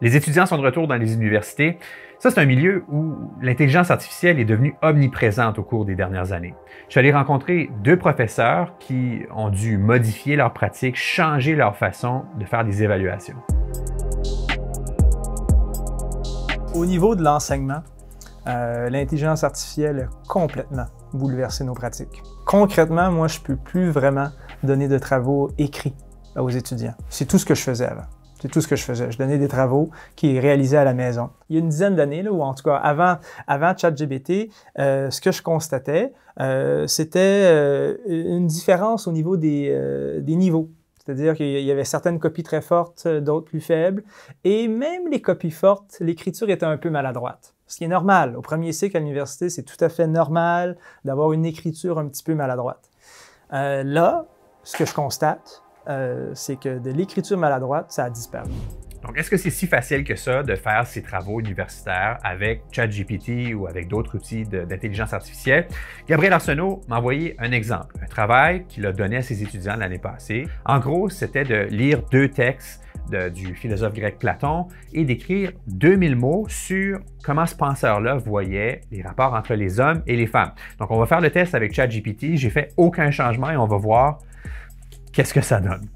Les étudiants sont de retour dans les universités. Ça, c'est un milieu où l'intelligence artificielle est devenue omniprésente au cours des dernières années. Je suis allé rencontrer deux professeurs qui ont dû modifier leurs pratiques, changer leur façon de faire des évaluations. Au niveau de l'enseignement, l'intelligence artificielle a complètement bouleversé nos pratiques. Concrètement, moi, je ne peux plus vraiment donner de travaux écrits aux étudiants. C'est tout ce que je faisais avant. C'est tout ce que je faisais. Je donnais des travaux qui réalisaient à la maison. Il y a une dizaine d'années, ou en tout cas avant ChatGPT, ce que je constatais, c'était une différence au niveau des niveaux. C'est-à-dire qu'il y avait certaines copies très fortes, d'autres plus faibles. Et même les copies fortes, l'écriture était un peu maladroite. Ce qui est normal. Au premier cycle à l'université, c'est tout à fait normal d'avoir une écriture un petit peu maladroite. Là, ce que je constate, c'est que de l'écriture maladroite, ça a disparu. Donc, est-ce que c'est si facile que ça de faire ces travaux universitaires avec ChatGPT ou avec d'autres outils d'intelligence artificielle? Gabriel Arsenault m'a envoyé un exemple, un travail qu'il a donné à ses étudiants l'année passée. En gros, c'était de lire deux textes du philosophe grec Platon et d'écrire 2000 mots sur comment ce penseur-là voyait les rapports entre les hommes et les femmes. Donc, on va faire le test avec ChatGPT. J'ai fait aucun changement et on va voir qu'est-ce que ça donne.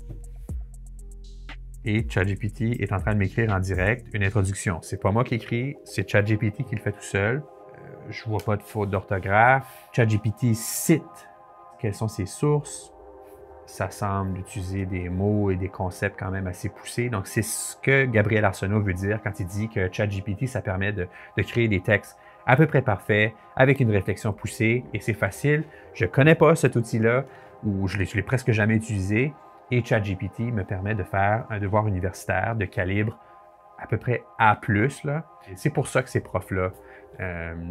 Et ChatGPT est en train de m'écrire en direct une introduction. C'est pas moi qui écris, c'est ChatGPT qui le fait tout seul. Je vois pas de faute d'orthographe. ChatGPT cite quelles sont ses sources. Ça semble utiliser des mots et des concepts quand même assez poussés. Donc, c'est ce que Gabriel Arsenault veut dire quand il dit que ChatGPT, ça permet de créer des textes à peu près parfaits, avec une réflexion poussée, et c'est facile. Je connais pas cet outil-là, ou je l'ai presque jamais utilisé, et ChatGPT me permet de faire un devoir universitaire de calibre à peu près A+. C'est pour ça que ces profs-là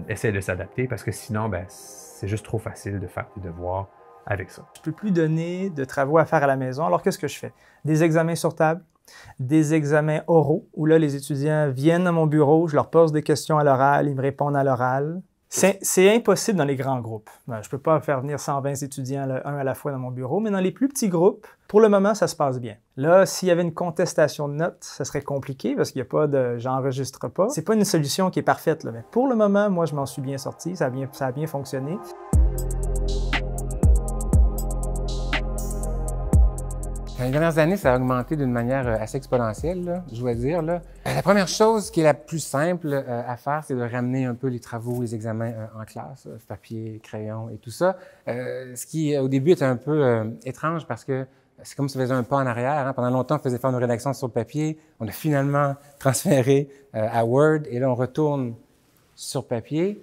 essaient de s'adapter, parce que sinon, ben, c'est juste trop facile de faire des devoirs avec ça. Je ne peux plus donner de travaux à faire à la maison. Alors, qu'est-ce que je fais? Des examens sur table, des examens oraux, où là, les étudiants viennent à mon bureau, je leur pose des questions à l'oral, ils me répondent à l'oral. C'est impossible dans les grands groupes. Je ne peux pas faire venir 120 étudiants, un à la fois, dans mon bureau, mais dans les plus petits groupes, pour le moment, ça se passe bien. Là, s'il y avait une contestation de notes, ça serait compliqué parce qu'il n'y a pas de « j'enregistre pas ». C'est pas une solution qui est parfaite, là, mais pour le moment, moi, je m'en suis bien sorti, ça a bien fonctionné. Dans les dernières années, ça a augmenté d'une manière assez exponentielle, là, je dois dire. Là. La première chose qui est la plus simple à faire, c'est de ramener un peu les travaux, les examens en classe, papier, crayon et tout ça. Ce qui, au début, était un peu étrange parce que c'est comme si on faisait un pas en arrière. Hein. Pendant longtemps, on faisait faire nos rédactions sur le papier. On a finalement transféré à Word et là, on retourne sur papier.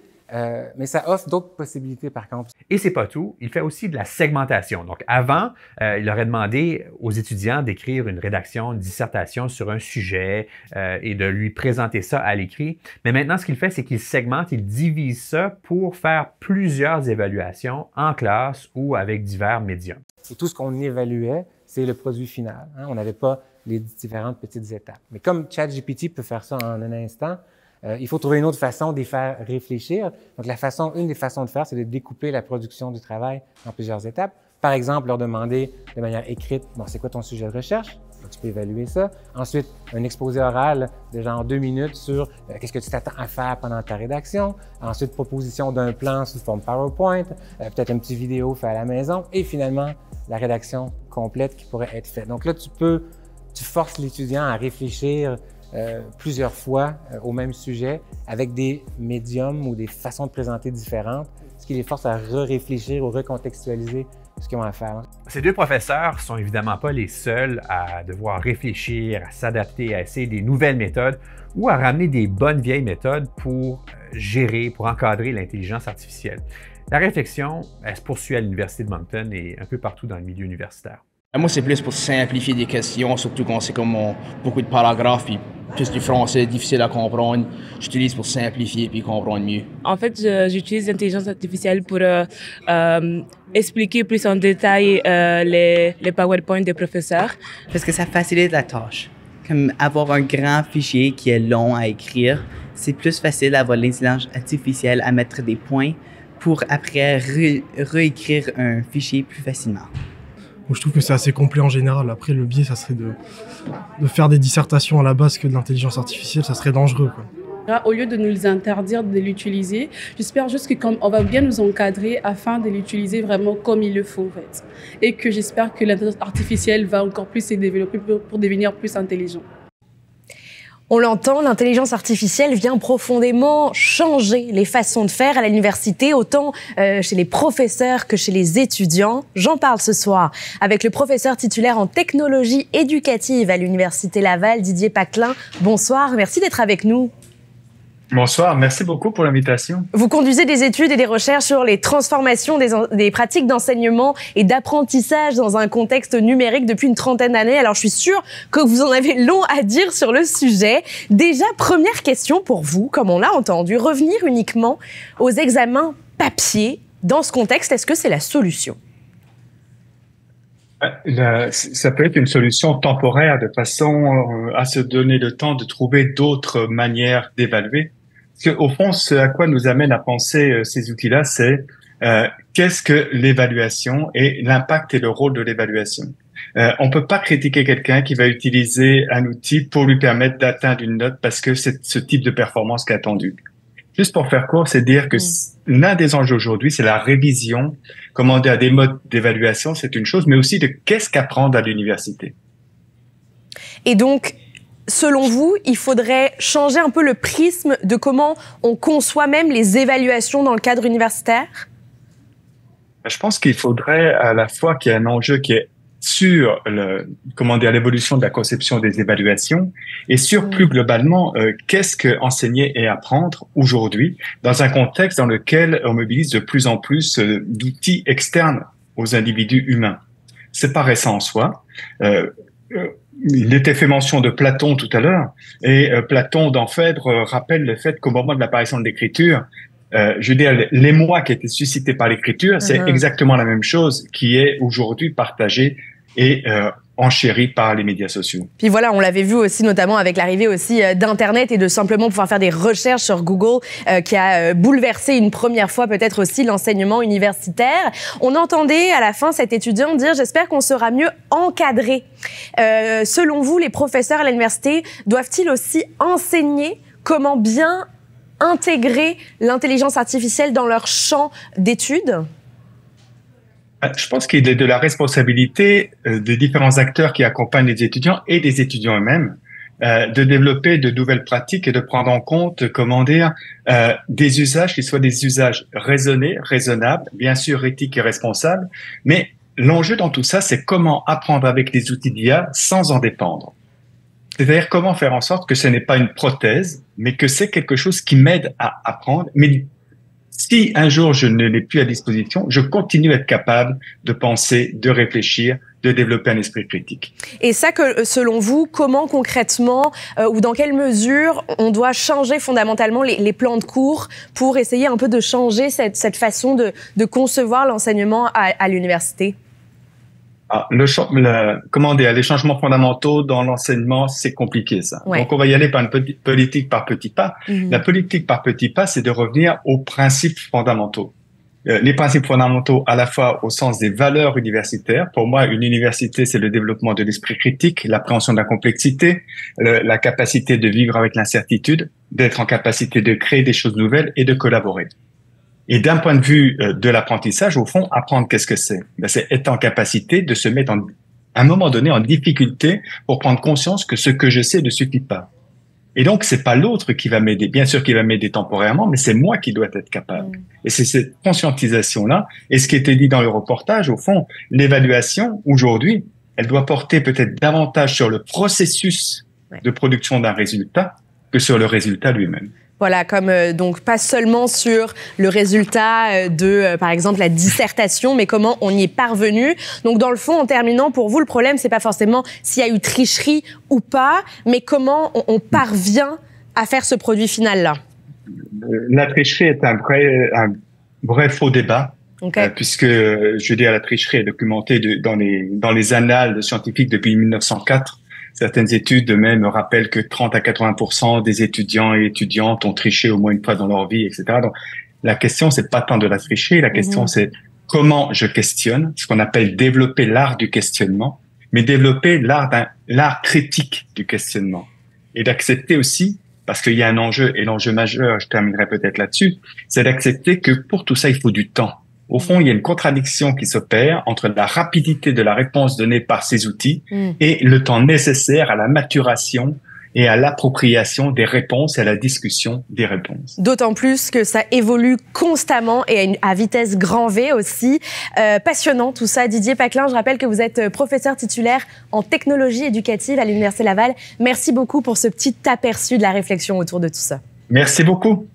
Mais ça offre d'autres possibilités par contre. Et c'est pas tout, il fait aussi de la segmentation. Donc avant, il aurait demandé aux étudiants d'écrire une rédaction, une dissertation sur un sujet et de lui présenter ça à l'écrit. Mais maintenant, ce qu'il fait, c'est qu'il segmente, il divise ça pour faire plusieurs évaluations en classe ou avec divers médiums. Et tout ce qu'on évaluait, c'est le produit final. Hein? On n'avait pas les différentes petites étapes. Mais comme ChatGPT peut faire ça en un instant, il faut trouver une autre façon de les faire réfléchir. Donc, une des façons de faire, c'est de découper la production du travail en plusieurs étapes. Par exemple, leur demander de manière écrite, bon, c'est quoi ton sujet de recherche? Donc, tu peux évaluer ça. Ensuite, un exposé oral de genre 2 minutes sur qu'est-ce que tu t'attends à faire pendant ta rédaction. Ensuite, proposition d'un plan sous forme PowerPoint, peut-être une petite vidéo fait à la maison. Et finalement, la rédaction complète qui pourrait être faite. Donc là, tu forces l'étudiant à réfléchir plusieurs fois au même sujet avec des médiums ou des façons de présenter différentes, ce qui les force à réfléchir ou recontextualiser ce qu'ils ont à faire. Ces deux professeurs sont évidemment pas les seuls à devoir réfléchir, à s'adapter, à essayer des nouvelles méthodes ou à ramener des bonnes vieilles méthodes pour gérer, pour encadrer l'intelligence artificielle. La réflexion, elle se poursuit à l'Université de Moncton et un peu partout dans le milieu universitaire. Moi, c'est plus pour simplifier des questions, surtout quand c'est comme beaucoup de paragraphes, puis plus du français difficile à comprendre. J'utilise pour simplifier puis comprendre mieux. En fait, j'utilise l'intelligence artificielle pour expliquer plus en détail les PowerPoint des professeurs. Parce que ça facilite la tâche. Comme avoir un grand fichier qui est long à écrire, c'est plus facile d'avoir l'intelligence artificielle à mettre des points pour après réécrire un fichier plus facilement. Donc je trouve que c'est assez complet en général. Après, le biais, ça serait de faire des dissertations à la base que de l'intelligence artificielle, ça serait dangereux, quoi. Au lieu de nous interdire de l'utiliser, j'espère juste qu'on va bien nous encadrer afin de l'utiliser vraiment comme il le faut, en fait. Et que j'espère que l'intelligence artificielle va encore plus se développer pour devenir plus intelligent. On l'entend, l'intelligence artificielle vient profondément changer les façons de faire à l'université, autant chez les professeurs que chez les étudiants. J'en parle ce soir avec le professeur titulaire en technologie éducative à l'Université Laval, Didier Paclin. Bonsoir, merci d'être avec nous. Bonsoir, merci beaucoup pour l'invitation. Vous conduisez des études et des recherches sur les transformations des pratiques d'enseignement et d'apprentissage dans un contexte numérique depuis une trentaine d'années. Alors, je suis sûre que vous en avez long à dire sur le sujet. Déjà, première question pour vous, comme on l'a entendu, revenir uniquement aux examens papier dans ce contexte, est-ce que c'est la solution? Ça peut être une solution temporaire de façon à se donner le temps de trouver d'autres manières d'évaluer. Parce qu'au fond, ce à quoi nous amène à penser ces outils-là, c'est qu'est-ce que l'évaluation et l'impact et le rôle de l'évaluation. On peut pas critiquer quelqu'un qui va utiliser un outil pour lui permettre d'atteindre une note parce que c'est ce type de performance qui est attendu. Juste pour faire court, c'est dire que l'un des enjeux aujourd'hui, c'est la révision, comment dire, des modes d'évaluation, c'est une chose, mais aussi de qu'est-ce qu'apprendre à l'université. Et donc, selon vous, il faudrait changer un peu le prisme de comment on conçoit même les évaluations dans le cadre universitaire? Je pense qu'il faudrait à la fois qu'il y ait un enjeu qui est sur l'évolution de la conception des évaluations et sur plus globalement qu'est-ce que enseigner et apprendre aujourd'hui dans un contexte dans lequel on mobilise de plus en plus d'outils externes aux individus humains. C'est pas récent en soi. Il était fait mention de Platon tout à l'heure et Platon dans Phèdre rappelle le fait qu'au moment de l'apparition de l'écriture, je veux dire, l'émoi qui a été suscité par l'écriture, c'est exactement la même chose qui est aujourd'hui partagée et enchérie par les médias sociaux. Puis voilà, on l'avait vu aussi notamment avec l'arrivée aussi d'Internet et de simplement pouvoir faire des recherches sur Google qui a bouleversé une première fois peut-être aussi l'enseignement universitaire. On entendait à la fin cet étudiant dire « J'espère qu'on sera mieux encadré ». Selon vous, les professeurs à l'université doivent-ils aussi enseigner comment bien intégrer l'intelligence artificielle dans leur champ d'études? Je pense qu'il est de la responsabilité des différents acteurs qui accompagnent les étudiants et des étudiants eux-mêmes de développer de nouvelles pratiques et de prendre en compte, comment dire, des usages qui soient des usages raisonnés, raisonnables, bien sûr éthiques et responsables, mais l'enjeu dans tout ça, c'est comment apprendre avec les outils d'IA sans en dépendre. C'est-à-dire comment faire en sorte que ce n'est pas une prothèse, mais que c'est quelque chose qui m'aide à apprendre. Mais si un jour je ne l'ai plus à disposition, je continue à être capable de penser, de réfléchir, de développer un esprit critique. Et ça, que selon vous, comment concrètement ou dans quelle mesure on doit changer fondamentalement les plans de cours pour essayer un peu de changer cette façon de concevoir l'enseignement à l'université? Comment dire, les changements fondamentaux dans l'enseignement, c'est compliqué, ça. Ouais. Donc, on va y aller par une politique par petits pas. La politique par petits pas, c'est de revenir aux principes fondamentaux. Les principes fondamentaux à la fois au sens des valeurs universitaires. Pour moi, une université, c'est le développement de l'esprit critique, l'appréhension de la complexité, la capacité de vivre avec l'incertitude, d'être en capacité de créer des choses nouvelles et de collaborer. Et d'un point de vue de l'apprentissage, au fond, apprendre, qu'est-ce que c'est? C'est être en capacité de se mettre à un moment donné en difficulté pour prendre conscience que ce que je sais ne suffit pas. Et donc, c'est pas l'autre qui va m'aider. Bien sûr qu'il va m'aider temporairement, mais c'est moi qui dois être capable. Et c'est cette conscientisation-là. Et ce qui était dit dans le reportage, au fond, l'évaluation, aujourd'hui, elle doit porter peut-être davantage sur le processus de production d'un résultat que sur le résultat lui-même. Voilà, comme donc pas seulement sur le résultat de, par exemple, la dissertation, mais comment on y est parvenu. Donc, dans le fond, en terminant, pour vous, le problème, c'est pas forcément s'il y a eu tricherie ou pas, mais comment on parvient à faire ce produit final-là. La tricherie est un vrai faux débat. Okay. Puisque, je veux dire, la tricherie est documentée dans les annales scientifiques depuis 1904. Certaines études même rappellent que 30 à 80% des étudiants et étudiantes ont triché au moins une fois dans leur vie, etc. Donc, la question, c'est pas tant de la tricherie, la question, c'est comment je questionne, ce qu'on appelle développer l'art du questionnement, mais développer l'art critique du questionnement. Et d'accepter aussi, parce qu'il y a un enjeu, et l'enjeu majeur, je terminerai peut-être là-dessus, c'est d'accepter que pour tout ça, il faut du temps. Au fond, il y a une contradiction qui s'opère entre la rapidité de la réponse donnée par ces outils et le temps nécessaire à la maturation et à l'appropriation des réponses et à la discussion des réponses. D'autant plus que ça évolue constamment et à vitesse grand V aussi. Passionnant tout ça. Didier Paclin, je rappelle que vous êtes professeur titulaire en technologie éducative à l'Université Laval. Merci beaucoup pour ce petit aperçu de la réflexion autour de tout ça. Merci beaucoup.